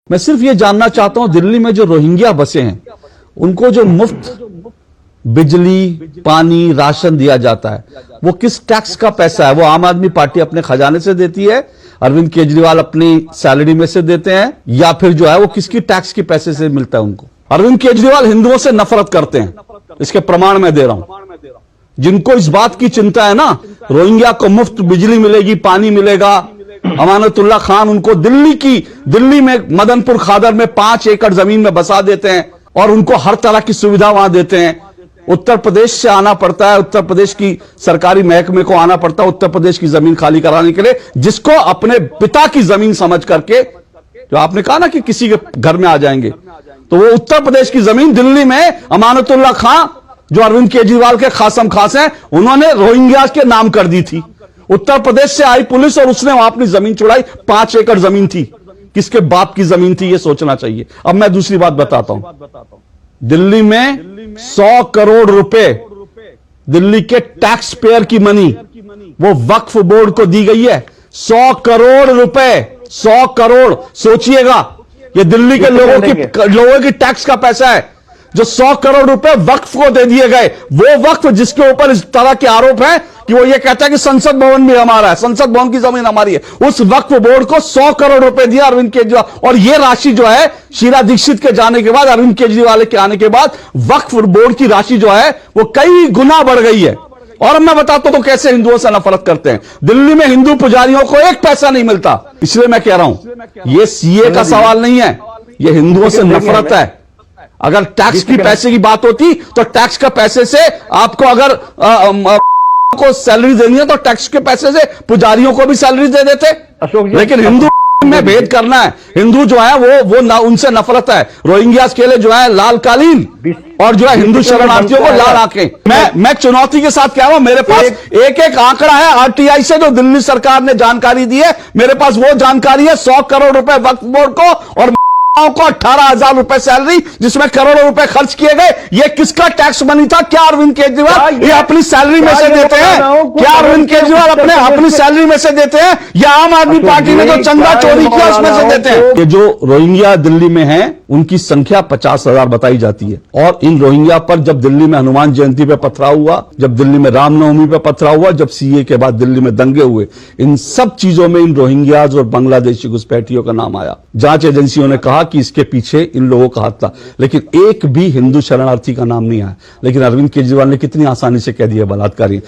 मैं सिर्फ ये जानना चाहता हूं, दिल्ली में जो रोहिंग्या बसे हैं उनको जो मुफ्त बिजली, पानी, राशन दिया जाता है, वो किस टैक्स का पैसा है? वो आम आदमी पार्टी अपने खजाने से देती है, अरविंद केजरीवाल अपनी सैलरी में से देते हैं, या फिर जो है वो किसकी टैक्स के पैसे से मिलता है उनको? अरविंद केजरीवाल हिंदुओं से नफरत करते हैं, इसके प्रमाण मैं दे रहा हूं। जिनको इस बात की चिंता है ना, रोहिंग्या को मुफ्त बिजली मिलेगी, पानी मिलेगा, अमानतुल्लाह खान उनको दिल्ली में मदनपुर खादर में 5 एकड़ जमीन में बसा देते हैं और उनको हर तरह की सुविधा वहां देते हैं। उत्तर प्रदेश से आना पड़ता है, उत्तर प्रदेश की सरकारी महकमे को आना पड़ता है उत्तर प्रदेश की जमीन खाली कराने के लिए, जिसको अपने पिता की जमीन समझ करके, जो आपने कहा ना कि किसी के घर में आ जाएंगे, तो वो उत्तर प्रदेश की जमीन दिल्ली में अमानतुल्लाह खान, जो अरविंद केजरीवाल के खासम खास हैं, उन्होंने रोहिंग्या के नाम कर दी थी। उत्तर प्रदेश से आई पुलिस और उसने वहां अपनी जमीन छुड़ाई। 5 एकड़ जमीन थी, किसके बाप की जमीन थी ये सोचना चाहिए। अब मैं दूसरी बात बताता हूं, दिल्ली में 100 करोड़ रुपए दिल्ली के टैक्स पेयर की मनी वो वक्फ बोर्ड को दी गई है। 100 करोड़ रुपए, 100 करोड़, सोचिएगा, ये दिल्ली के लोगों की टैक्स का पैसा है, जो 100 करोड़ रुपए वक्फ को दे दिए गए। वो वक्फ जिसके ऊपर इस तरह के आरोप है कि वो ये कहता है कि संसद भवन भी हमारा है, संसद भवन की जमीन हमारी है, उस वक्फ बोर्ड को 100 करोड़ रुपए दिया अरविंद केजरीवाल। और ये राशि जो है शीला दीक्षित के जाने के बाद, अरविंद केजरीवाल के आने के बाद, वक्फ बोर्ड की राशि जो है वो कई गुना बढ़ गई है। और मैं बताता हूं तो कैसे हिंदुओं से नफरत करते हैं। दिल्ली में हिंदू पुजारियों को 1 पैसा नहीं मिलता। इसलिए मैं कह रहा हूं, ये सीए का सवाल नहीं है, ये हिंदुओं से नफरत है। अगर टैक्स की पैसे की बात होती तो टैक्स का पैसे से आपको अगर को सैलरी देनी है तो टैक्स के पैसे से पुजारियों को भी सैलरी दे देते। लेकिन हिंदू में भेद करना है। हिंदू जो है वो उनसे नफरत है। रोहिंग्यास के लिए जो है लाल कालीन और जो है हिंदू शरणार्थियों को लाल आंखें। मैं चुनौती के साथ कह रहा हूं, मेरे पास एक आंकड़ा है आरटीआई से जो दिल्ली सरकार ने जानकारी दी है, मेरे पास वो जानकारी है। 100 करोड़ रुपए वक्फ बोर्ड को और को 18,000 रुपए सैलरी, जिसमें करोड़ों रुपए खर्च किए गए। ये किसका टैक्स मनी था? क्या अरविंद केजरीवाल ये अपनी सैलरी में से देते हैं? क्या अरविंद केजरीवाल अपनी सैलरी में से देते हैं, या आम आदमी पार्टी ने जो चंदा चोरी किया उसमें से देते हैं? ये जो रोहिंग्या दिल्ली में हैं उनकी संख्या 50,000 बताई जाती है। और इन रोहिंग्या पर जब दिल्ली में हनुमान जयंती पे पथराव हुआ, जब दिल्ली में रामनवमी पे पथराव हुआ, जब सीए के बाद दिल्ली में दंगे हुए, इन सब चीजों में इन रोहिंग्याज और बांग्लादेशी घुसपैठियों का नाम आया। जांच एजेंसियों ने कहा कि इसके पीछे इन लोगों का हाथ था, लेकिन एक भी हिंदू शरणार्थी का नाम नहीं आया। लेकिन अरविंद केजरीवाल ने कितनी आसानी से कह दिया बलात्कारी।